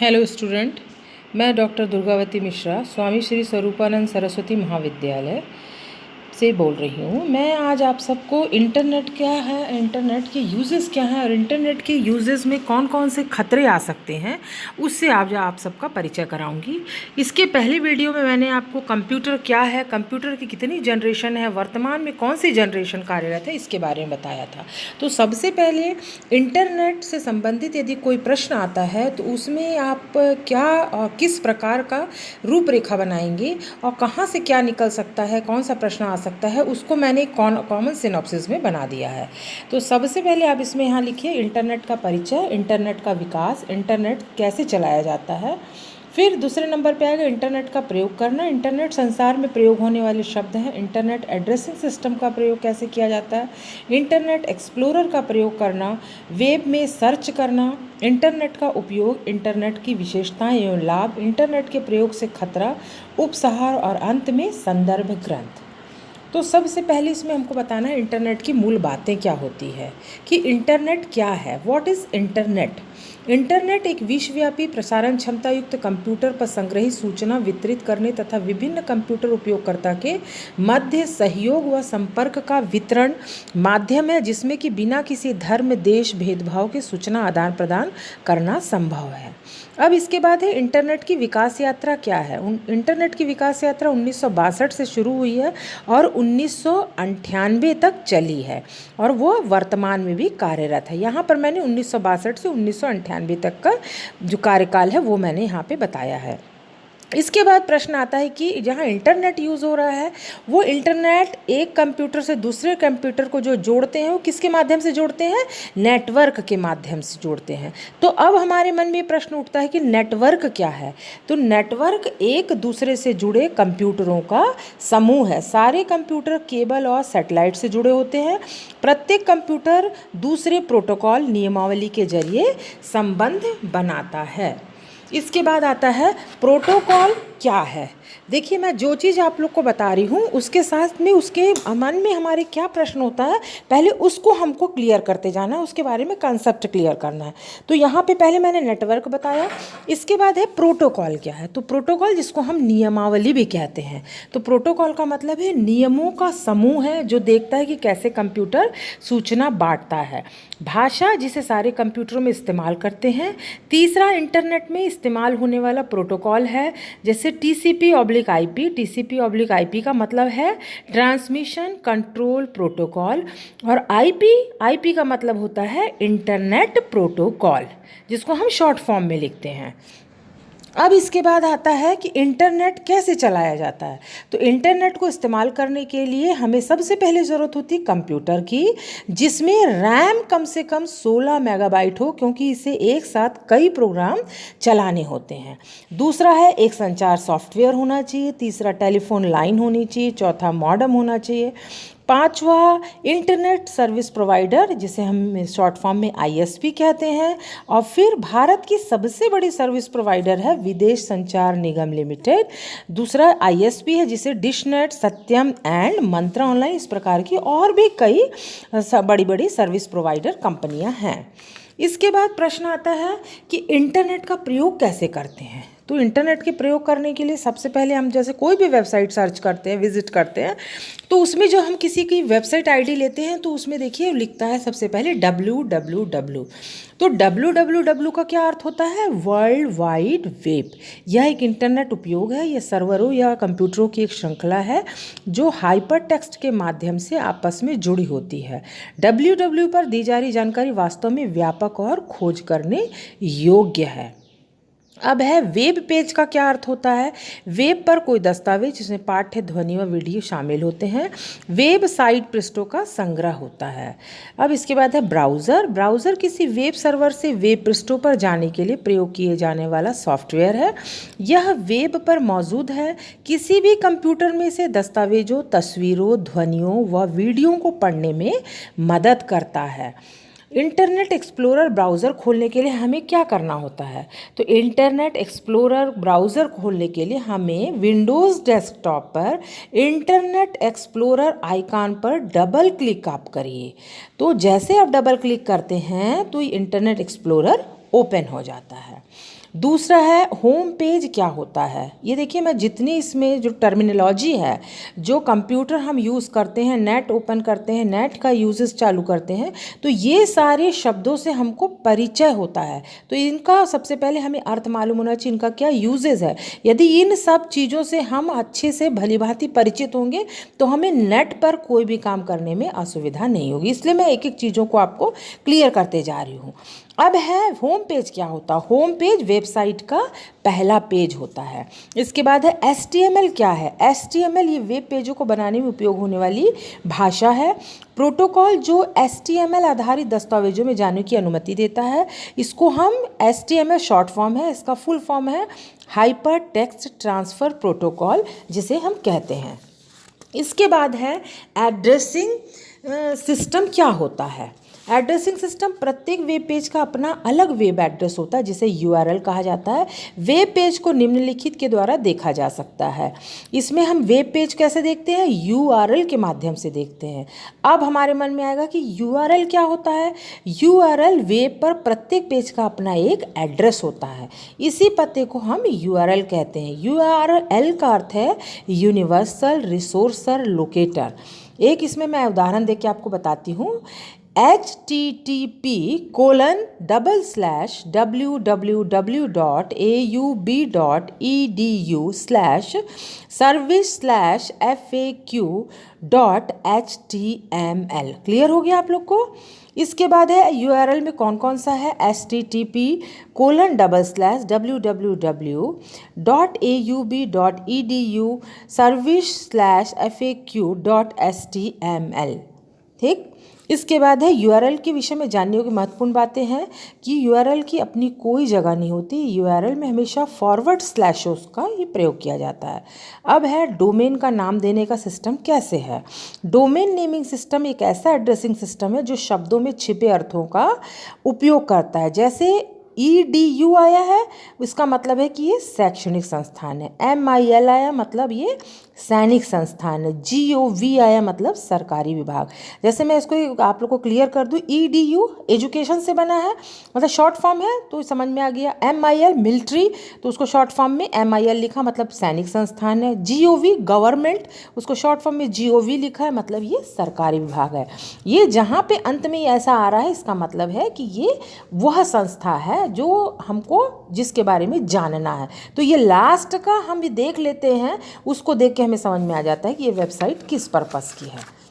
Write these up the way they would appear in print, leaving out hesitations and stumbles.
Hello student, मैं doctor Durgavati Mishra स्वामी श्री स्वरूपानंद सरस्वती महाविद्यालय से बोल रही हूँ। मैं आज आप सबको इंटरनेट क्या है, इंटरनेट के यूजेस क्या हैं और इंटरनेट के यूजेस में कौन कौन से खतरे आ सकते हैं उससे आज आप सबका परिचय कराऊंगी। इसके पहले वीडियो में मैंने आपको कंप्यूटर क्या है, कंप्यूटर की कितनी जनरेशन है, वर्तमान में कौन सी जनरेशन कार्यरत है, इसके बारे में बताया था। तो सबसे पहले इंटरनेट से संबंधित यदि कोई प्रश्न आता है तो उसमें आप क्या और किस प्रकार का रूपरेखा बनाएंगे और कहाँ से क्या निकल सकता है, कौन सा प्रश्न आ सकता है, उसको मैंने कॉमन सिनॉप्सिस में बना दिया है। तो सबसे पहले आप इसमें यहाँ लिखिए इंटरनेट का परिचय, इंटरनेट का विकास, इंटरनेट कैसे चलाया जाता है। फिर दूसरे नंबर पे आएगा इंटरनेट का प्रयोग करना। इंटरनेट संसार में प्रयोग होने वाले शब्द हैं। इंटरनेट एड्रेसिंग सिस्टम का प्रयोग कैसे किया जाता है, इंटरनेट एक्सप्लोरर का प्रयोग करना, वेब में सर्च करना, इंटरनेट का उपयोग, इंटरनेट की विशेषताएं एवं लाभ, इंटरनेट के प्रयोग से खतरा, उपसंहार और अंत में संदर्भ ग्रंथ। तो सबसे पहले इसमें हमको बताना है इंटरनेट की मूल बातें क्या होती है, कि इंटरनेट क्या है, व्हाट इज़ इंटरनेट। इंटरनेट एक विश्वव्यापी प्रसारण क्षमता युक्त कंप्यूटर पर संग्रहित सूचना वितरित करने तथा विभिन्न कंप्यूटर उपयोगकर्ता के मध्य सहयोग व संपर्क का वितरण माध्यम है, जिसमें कि बिना किसी धर्म देश भेदभाव के सूचना आदान प्रदान करना संभव है। अब इसके बाद है इंटरनेट की विकास यात्रा क्या है। इंटरनेट की विकास यात्रा 1962 से शुरू हुई है और 1998 तक चली है और वो वर्तमान में भी कार्यरत है। यहाँ पर मैंने 1962 से 1998 तक का जो कार्यकाल है वो मैंने यहाँ पे बताया है। इसके बाद प्रश्न आता है कि जहाँ इंटरनेट यूज़ हो रहा है वो इंटरनेट एक कंप्यूटर से दूसरे कंप्यूटर को जो जोड़ते हैं वो किसके माध्यम से जोड़ते हैं, नेटवर्क के माध्यम से जोड़ते हैं। तो अब हमारे मन में प्रश्न उठता है कि नेटवर्क क्या है। तो नेटवर्क एक दूसरे से जुड़े कंप्यूटरों का समूह है। सारे कंप्यूटर केबल और सैटेलाइट से जुड़े होते हैं। प्रत्येक कंप्यूटर दूसरे प्रोटोकॉल नियमावली के जरिए संबंध बनाता है। इसके बाद आता है प्रोटोकॉल क्या है। देखिए, मैं जो चीज़ आप लोग को बता रही हूँ उसके साथ में उसके मन में हमारे क्या प्रश्न होता है पहले उसको हमको क्लियर करते जाना है, उसके बारे में कंसेप्ट क्लियर करना है। तो यहाँ पे पहले मैंने नेटवर्क बताया, इसके बाद है प्रोटोकॉल क्या है। तो प्रोटोकॉल जिसको हम नियमावली भी कहते हैं। तो प्रोटोकॉल का मतलब है नियमों का समूह है जो देखता है कि कैसे कंप्यूटर सूचना बांटता है। भाषा जिसे सारे कंप्यूटरों में इस्तेमाल करते हैं। तीसरा इंटरनेट में इस्तेमाल होने वाला प्रोटोकॉल है जैसे TCP/IP। TCP/IP का मतलब है ट्रांसमिशन कंट्रोल प्रोटोकॉल और IP का मतलब होता है इंटरनेट प्रोटोकॉल, जिसको हम शॉर्ट फॉर्म में लिखते हैं। अब इसके बाद आता है कि इंटरनेट कैसे चलाया जाता है। तो इंटरनेट को इस्तेमाल करने के लिए हमें सबसे पहले ज़रूरत होती है कंप्यूटर की, जिसमें रैम कम से कम 16 मेगाबाइट हो, क्योंकि इसे एक साथ कई प्रोग्राम चलाने होते हैं। दूसरा है एक संचार सॉफ्टवेयर होना चाहिए। तीसरा टेलीफोन लाइन होनी चाहिए। चौथा मॉडेम होना चाहिए। पांचवा इंटरनेट सर्विस प्रोवाइडर जिसे हम शॉर्ट फॉर्म में ISP कहते हैं। और फिर भारत की सबसे बड़ी सर्विस प्रोवाइडर है विदेश संचार निगम लिमिटेड। दूसरा ISP है जिसे डिशनेट, सत्यम एंड मंत्रा ऑनलाइन, इस प्रकार की और भी कई बड़ी बड़ी सर्विस प्रोवाइडर कंपनियां हैं। इसके बाद प्रश्न आता है कि इंटरनेट का प्रयोग कैसे करते हैं। तो इंटरनेट के प्रयोग करने के लिए सबसे पहले हम जैसे कोई भी वेबसाइट सर्च करते हैं, विजिट करते हैं, तो उसमें जो हम किसी की वेबसाइट ID लेते हैं तो उसमें देखिए लिखता है सबसे पहले www। तो www का क्या अर्थ होता है, वर्ल्ड वाइड वेब। यह एक इंटरनेट उपयोग है। यह सर्वरों या कंप्यूटरों की एक श्रृंखला है जो हाइपर टेक्स्ट के माध्यम से आपस में जुड़ी होती है। www पर दी जा रही जानकारी वास्तव में व्यापक और खोज करने योग्य है। अब है वेब पेज का क्या अर्थ होता है। वेब पर कोई दस्तावेज जिसमें पाठ्य, ध्वनि व वीडियो शामिल होते हैं। वेब साइट पृष्ठों का संग्रह होता है। अब इसके बाद है ब्राउज़र। ब्राउज़र किसी वेब सर्वर से वेब पृष्ठों पर जाने के लिए प्रयोग किए जाने वाला सॉफ्टवेयर है। यह वेब पर मौजूद है। किसी भी कंप्यूटर में से दस्तावेजों, तस्वीरों, ध्वनियों व वीडियो को पढ़ने में मदद करता है। इंटरनेट एक्सप्लोरर ब्राउज़र खोलने के लिए हमें क्या करना होता है। तो इंटरनेट एक्सप्लोरर ब्राउज़र खोलने के लिए हमें विंडोज़ डेस्कटॉप पर इंटरनेट एक्सप्लोरर आइकॉन पर डबल क्लिक आप करिए। तो जैसे आप डबल क्लिक करते हैं तो इंटरनेट एक्सप्लोरर ओपन हो जाता है। दूसरा है होम पेज क्या होता है। ये देखिए मैं जितनी इसमें जो टर्मिनोलॉजी है, जो कंप्यूटर हम यूज़ करते हैं, नेट ओपन करते हैं, नेट का यूजेस चालू करते हैं, तो ये सारे शब्दों से हमको परिचय होता है। तो इनका सबसे पहले हमें अर्थ मालूम होना चाहिए, इनका क्या यूजेस है। यदि इन सब चीज़ों से हम अच्छे से भलीभांति परिचित होंगे तो हमें नेट पर कोई भी काम करने में असुविधा नहीं होगी। इसलिए मैं एक एक चीज़ों को आपको क्लियर करते जा रही हूँ। अब है होम पेज क्या होता है। होम पेज वेबसाइट का पहला पेज होता है। इसके बाद है HTML क्या है। HTML ये वेब पेजों को बनाने में उपयोग होने वाली भाषा है, प्रोटोकॉल जो HTML आधारित दस्तावेजों में जाने की अनुमति देता है। इसको हम HTML शॉर्ट फॉर्म है, इसका फुल फॉर्म है हाइपर टेक्स्ट ट्रांसफ़र प्रोटोकॉल जिसे हम कहते हैं। इसके बाद है एड्रेसिंग सिस्टम क्या होता है। एड्रेसिंग सिस्टम, प्रत्येक वेब पेज का अपना अलग वेब एड्रेस होता है जिसे URL कहा जाता है। वेब पेज को निम्नलिखित के द्वारा देखा जा सकता है। इसमें हम वेब पेज कैसे देखते हैं, URL के माध्यम से देखते हैं। अब हमारे मन में आएगा कि URL क्या होता है। URL वेब पर प्रत्येक पेज का अपना एक एड्रेस होता है, इसी पते को हम URL कहते हैं। URL का अर्थ है यूनिवर्सल रिसोर्सर लोकेटर। एक इसमें मैं उदाहरण देके आपको बताती हूँ। http://www.aub.edu/service/faq.html। क्लियर हो गया आप लोग को। इसके बाद है URL में कौन कौन सा है। http://www.aub.edu/service/faq.html। ठीक। इसके बाद है URL के विषय में जानने योग्य महत्वपूर्ण बातें हैं कि URL की अपनी कोई जगह नहीं होती। URL में हमेशा फॉरवर्ड स्लैशों का ही प्रयोग किया जाता है। अब है डोमेन का नाम देने का सिस्टम कैसे है। डोमेन नेमिंग सिस्टम एक ऐसा एड्रेसिंग सिस्टम है जो शब्दों में छिपे अर्थों का उपयोग करता है। जैसे EDU आया है, इसका मतलब है कि ये शैक्षणिक संस्थान है। MIL आया मतलब ये सैनिक संस्थान है। GOV आया मतलब सरकारी विभाग। जैसे मैं इसको आप लोग को क्लियर कर दूँ, EDU एजुकेशन से बना है, मतलब शॉर्ट फॉर्म है तो समझ में आ गया। MIL मिलिट्री, तो उसको शॉर्ट फॉर्म में MIL लिखा मतलब सैनिक संस्थान है। GOV गवर्नमेंट, उसको शॉर्ट फॉर्म में GOV लिखा है मतलब ये सरकारी विभाग है। ये जहाँ पे अंत में ऐसा आ रहा है इसका मतलब है कि ये वह संस्था है जो हमको जिसके बारे में जानना है। तो ये लास्ट का हम भी देख लेते हैं, उसको देख के हमें समझ में आ जाता है कि ये वेबसाइट किस पर्पस की है।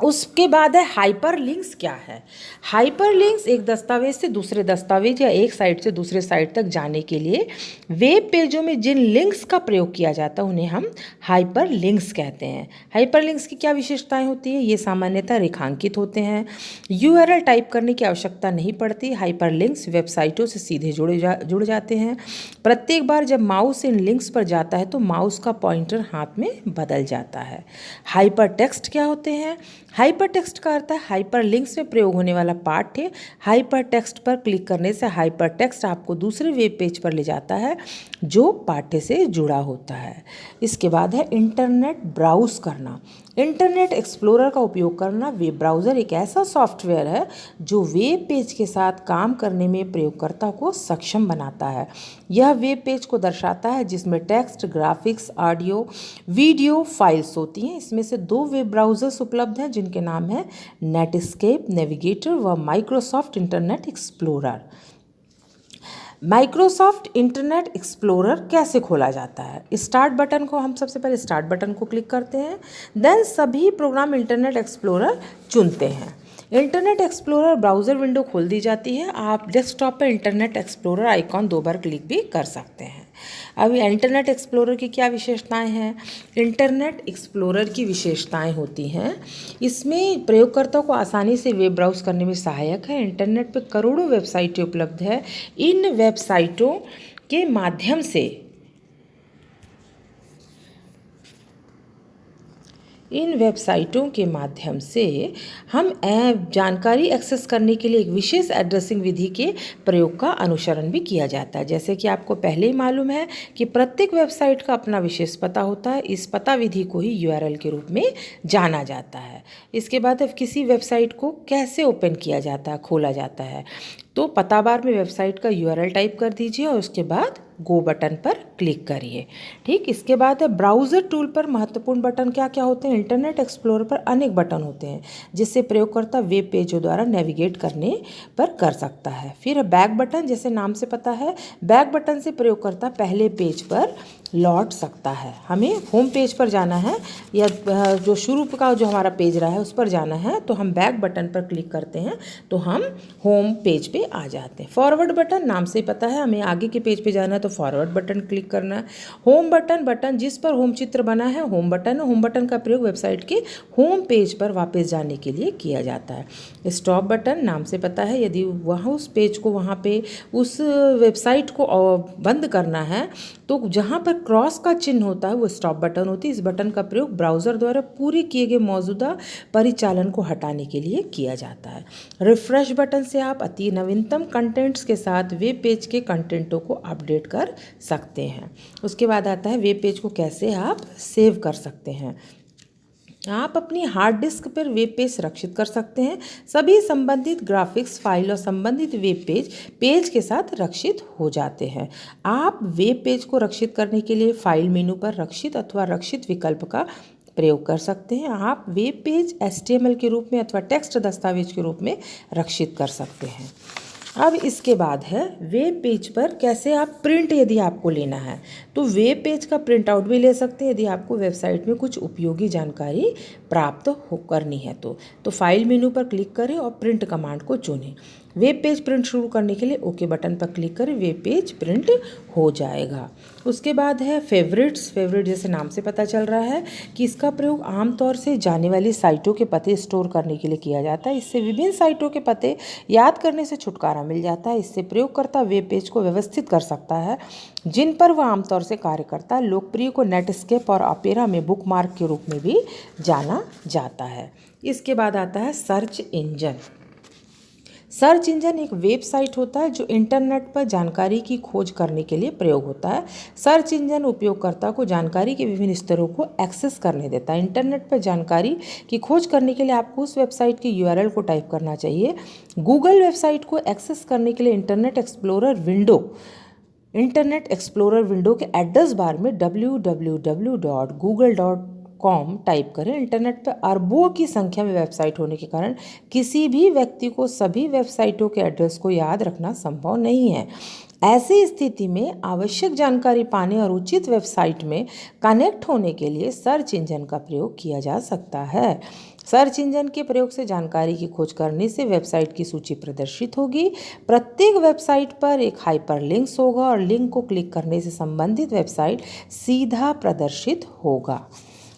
उसके बाद है हाइपरलिंक्स क्या है। हाइपरलिंक्स एक दस्तावेज से दूसरे दस्तावेज या एक साइट से दूसरे साइट तक जाने के लिए वेब पेजों में जिन लिंक्स का प्रयोग किया जाता है उन्हें हम हाइपरलिंक्स कहते हैं। हाइपरलिंक्स की क्या विशेषताएं होती हैं। ये सामान्यतः रेखांकित होते हैं। URL टाइप करने की आवश्यकता नहीं पड़ती। हाइपरलिंक्स वेबसाइटों से सीधे जुड़ जाते हैं। प्रत्येक बार जब माउस इन लिंक्स पर जाता है तो माउस का पॉइंटर हाथ में बदल जाता है। हाइपर टेक्स्ट क्या होते हैं। हाइपर टेक्स्ट का अर्थ है हाइपर लिंक्स में प्रयोग होने वाला पाठ्य। हाइपर टेक्स्ट पर क्लिक करने से हाइपर टेक्स्ट आपको दूसरे वेब पेज पर ले जाता है जो पाठ्य से जुड़ा होता है। इसके बाद है इंटरनेट ब्राउज करना। इंटरनेट एक्सप्लोरर का उपयोग करना। वेब ब्राउज़र एक ऐसा सॉफ्टवेयर है जो वेब पेज के साथ काम करने में प्रयोगकर्ता को सक्षम बनाता है। यह वेब पेज को दर्शाता है जिसमें text, graphics, audio, video files होती हैं। इसमें से 2 वेब ब्राउज़र्स उपलब्ध हैं जिनके नाम है नेटस्केप नेविगेटर व Microsoft internet explorer. Microsoft internet explorer कैसे खोला जाता है। स्टार्ट बटन को हम सबसे पहले स्टार्ट बटन को क्लिक करते हैं, देन सभी प्रोग्राम इंटरनेट एक्सप्लोरर चुनते हैं। इंटरनेट एक्सप्लोरर ब्राउज़र विंडो खोल दी जाती है। आप डेस्कटॉप पर इंटरनेट एक्सप्लोरर आइकॉन 2 बार क्लिक भी कर सकते हैं। अब इंटरनेट एक्सप्लोरर की क्या विशेषताएं हैं। इंटरनेट एक्सप्लोरर की विशेषताएं होती हैं, इसमें प्रयोगकर्ता को आसानी से वेब ब्राउज करने में सहायक है। इंटरनेट पर करोड़ों वेबसाइटें उपलब्ध है। इन वेबसाइटों के माध्यम से हम जानकारी एक्सेस करने के लिए एक विशेष एड्रेसिंग विधि के प्रयोग का अनुसरण भी किया जाता है। जैसे कि आपको पहले ही मालूम है कि प्रत्येक वेबसाइट का अपना विशेष पता होता है। इस पता विधि को ही URL के रूप में जाना जाता है। इसके बाद अब किसी वेबसाइट को कैसे ओपन किया जाता है, खोला जाता है। तो पता बार में वेबसाइट का यूआरएल टाइप कर दीजिए और उसके बाद गो बटन पर क्लिक करिए। ठीक, इसके बाद है ब्राउज़र टूल पर महत्वपूर्ण बटन क्या क्या होते हैं। इंटरनेट एक्सप्लोरर पर अनेक बटन होते हैं जिससे प्रयोगकर्ता वेब पेजों द्वारा नेविगेट करने पर कर सकता है। फिर है बैक बटन, जैसे नाम से पता है बैक बटन से प्रयोगकर्ता पहले पेज पर लौट सकता है। हमें होम पेज पर जाना है या जो शुरू का जो हमारा पेज रहा है उस पर जाना है तो हम बैक बटन पर क्लिक करते हैं तो हम होम पेज पे आ जाते हैं। फॉरवर्ड बटन, नाम से पता है हमें आगे के पेज पे जाना है तो फॉरवर्ड बटन क्लिक करना है। होम बटन, बटन जिस पर होम चित्र बना है होम बटन है। होम बटन का प्रयोग वेबसाइट के होम पेज पर वापस जाने के लिए किया जाता है। स्टॉप बटन, नाम से पता है यदि वहाँ उस पेज को वहाँ पे उस वेबसाइट को बंद करना है तो जहाँ पर क्रॉस का चिन्ह होता है वो स्टॉप बटन होती है। इस बटन का प्रयोग ब्राउज़र द्वारा पूरे किए गए मौजूदा परिचालन को हटाने के लिए किया जाता है। रिफ्रेश बटन से आप अति नवीनतम कंटेंट्स के साथ वेब पेज के कंटेंटों को अपडेट कर सकते हैं। उसके बाद आता है वेब पेज को कैसे आप सेव कर सकते हैं। आप अपनी हार्ड डिस्क पर वेब पेज सुरक्षित कर सकते हैं। सभी संबंधित ग्राफिक्स फाइल और संबंधित वेब पेज के साथ रक्षित हो जाते हैं। आप वेब पेज को रक्षित करने के लिए फाइल मेनू पर रक्षित अथवा रक्षित विकल्प का प्रयोग कर सकते हैं। आप वेब पेज HTML के रूप में अथवा टेक्स्ट दस्तावेज के रूप में रक्षित कर सकते हैं। अब इसके बाद है वेब पेज पर कैसे आप प्रिंट, यदि आपको लेना है तो वेब पेज का प्रिंट आउट भी ले सकते हैं यदि आपको वेबसाइट में कुछ उपयोगी जानकारी प्राप्त करनी है तो फाइल मेनू पर क्लिक करें और प्रिंट कमांड को चुनें। वेब पेज प्रिंट शुरू करने के लिए ओके बटन पर क्लिक करें, वेब पेज प्रिंट हो जाएगा। उसके बाद है फेवरेट्स। फेवरेट जैसे नाम से पता चल रहा है कि इसका प्रयोग आमतौर से जाने वाली साइटों के पते स्टोर करने के लिए किया जाता है। इससे विभिन्न साइटों के पते याद करने से छुटकारा मिल जाता है। इससे प्रयोगकर्ता वेब पेज को व्यवस्थित कर सकता है जिन पर वह आमतौर से कार्य करता है। लोकप्रिय को नेटस्केप और ऑपेरा में बुकमार्क के रूप में भी जाना जाता है। इसके बाद आता है सर्च इंजन। सर्च इंजन एक वेबसाइट होता है जो इंटरनेट पर जानकारी की खोज करने के लिए प्रयोग होता है। सर्च इंजन उपयोगकर्ता को जानकारी के विभिन्न स्तरों को एक्सेस करने देता है। इंटरनेट पर जानकारी की खोज करने के लिए आपको उस वेबसाइट की यूआरएल को टाइप करना चाहिए। गूगल वेबसाइट को एक्सेस करने के लिए इंटरनेट एक्सप्लोरर विंडो के एड्रेस बार में www.google.com टाइप करें। इंटरनेट पर अरबों की संख्या में वेबसाइट होने के कारण किसी भी व्यक्ति को सभी वेबसाइटों के एड्रेस को याद रखना संभव नहीं है। ऐसी स्थिति में आवश्यक जानकारी पाने और उचित वेबसाइट में कनेक्ट होने के लिए सर्च इंजन का प्रयोग किया जा सकता है। सर्च इंजन के प्रयोग से जानकारी की खोज करने से वेबसाइट की सूची प्रदर्शित होगी। प्रत्येक वेबसाइट पर एक हाइपरलिंक्स होगा और लिंक को क्लिक करने से संबंधित वेबसाइट सीधा प्रदर्शित होगा।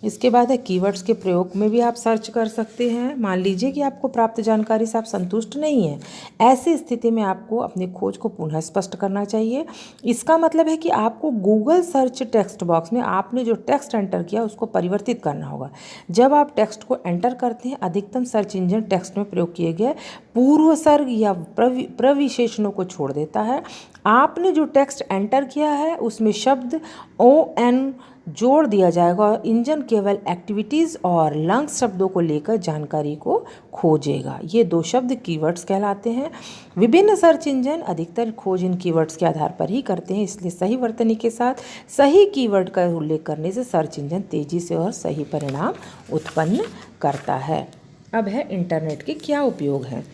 इसके बाद है कीवर्ड्स के प्रयोग में भी आप सर्च कर सकते हैं। मान लीजिए कि आपको प्राप्त जानकारी से आप संतुष्ट नहीं हैं, ऐसी स्थिति में आपको अपनी खोज को पुनः स्पष्ट करना चाहिए। इसका मतलब है कि आपको गूगल सर्च टेक्स्ट बॉक्स में आपने जो टेक्स्ट एंटर किया उसको परिवर्तित करना होगा। जब आप टेक्स्ट को एंटर करते हैं अधिकतम सर्च इंजन टेक्स्ट में प्रयोग किए गए पूर्वसर्ग या प्रविशेषणों को छोड़ देता है। आपने जो टेक्स्ट एंटर किया है उसमें शब्द ON जोड़ दिया जाएगा और इंजन केवल एक्टिविटीज़ और लंग्स शब्दों को लेकर जानकारी को खोजेगा। ये दो शब्द कीवर्ड्स कहलाते हैं। विभिन्न सर्च इंजन अधिकतर खोज इन कीवर्ड्स के आधार पर ही करते हैं, इसलिए सही वर्तनी के साथ सही कीवर्ड का उल्लेख करने से सर्च इंजन तेज़ी से और सही परिणाम उत्पन्न करता है। अब है इंटरनेट के क्या उपयोग हैं।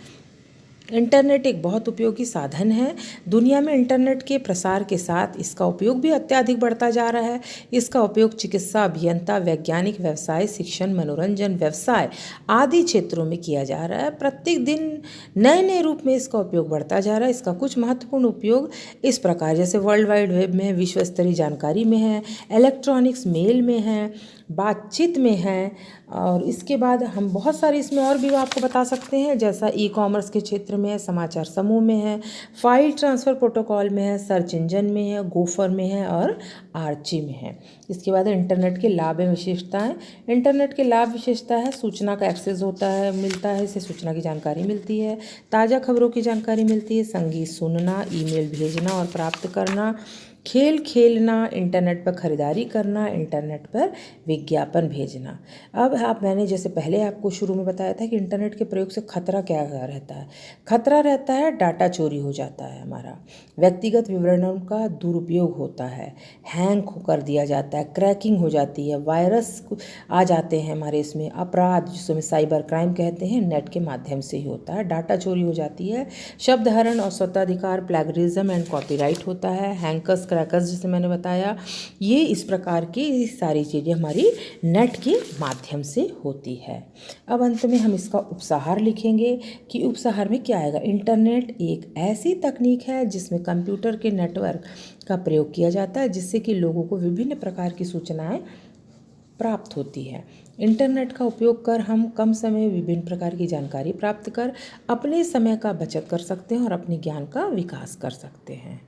इंटरनेट एक बहुत उपयोगी साधन है। दुनिया में इंटरनेट के प्रसार के साथ इसका उपयोग भी अत्यधिक बढ़ता जा रहा है। इसका उपयोग चिकित्सा, अभियंता, वैज्ञानिक, व्यवसाय, शिक्षण, मनोरंजन, व्यवसाय आदि क्षेत्रों में किया जा रहा है। प्रत्येक दिन नए नए रूप में इसका उपयोग बढ़ता जा रहा है। इसका कुछ महत्वपूर्ण उपयोग इस प्रकार जैसे वर्ल्ड वाइड वेब में है, विश्व स्तरीय जानकारी में है, इलेक्ट्रॉनिक्स मेल में है, बातचीत में है और इसके बाद हम बहुत सारे इसमें और भी आपको बता सकते हैं जैसा ई-कॉमर्स के क्षेत्र में है, समाचार समूह में है, फाइल ट्रांसफ़र प्रोटोकॉल में है, सर्च इंजन में है, गोफर में है और आर्ची में है। इसके बाद इंटरनेट के लाभ एवं विशेषताएँ। इंटरनेट के लाभ विशेषता है सूचना का एक्सेस होता है, मिलता है, इससे सूचना की जानकारी मिलती है, ताज़ा खबरों की जानकारी मिलती है, संगीत सुनना, ईमेल भेजना और प्राप्त करना, खेल खेलना, इंटरनेट पर ख़रीदारी करना, इंटरनेट पर विज्ञापन भेजना। अब मैंने जैसे पहले आपको शुरू में बताया था कि इंटरनेट के प्रयोग से खतरा क्या रहता है। खतरा रहता है डाटा चोरी हो जाता है हमारा, व्यक्तिगत विवरणों का दुरुपयोग होता है, हैंग कर दिया जाता है, क्रैकिंग हो जाती है, वायरस आ जाते हैं हमारे इसमें, अपराध जिसको हम साइबर क्राइम कहते हैं नेट के माध्यम से ही होता है, डाटा चोरी हो जाती है, शब्द हरण और स्वताधिकार प्लेगरिज्म एंड कॉपीराइट होता है, हैंकर्स क्रैकर्स जैसे मैंने बताया। ये इस प्रकार की सारी चीज़ें हमारी नेट के माध्यम से होती है। अब अंत में हम इसका उपसंहार लिखेंगे कि उपसंहार में क्या आएगा। इंटरनेट एक ऐसी तकनीक है जिसमें कंप्यूटर के नेटवर्क का प्रयोग किया जाता है जिससे कि लोगों को विभिन्न प्रकार की सूचनाएं प्राप्त होती है। इंटरनेट का उपयोग कर हम कम समय में विभिन्न प्रकार की जानकारी प्राप्त कर अपने समय का बचत कर सकते हैं और अपने ज्ञान का विकास कर सकते हैं।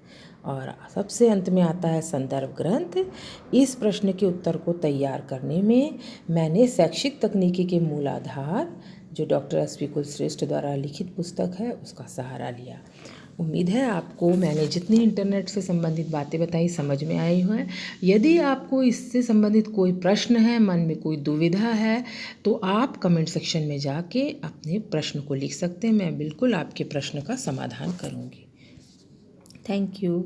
और सबसे अंत में आता है संदर्भ ग्रंथ। इस प्रश्न के उत्तर को तैयार करने में मैंने शैक्षिक तकनीकी के मूल आधार जो डॉक्टर एस.पी. कुलश्रेष्ठ द्वारा लिखित पुस्तक है उसका सहारा लिया। उम्मीद है आपको मैंने जितनी इंटरनेट से संबंधित बातें बताई समझ में आई हो। यदि आपको इससे संबंधित कोई प्रश्न है, मन में कोई दुविधा है, तो आप कमेंट सेक्शन में जाके अपने प्रश्न को लिख सकते हैं। मैं बिल्कुल आपके प्रश्न का समाधान करूँगी। Thank you.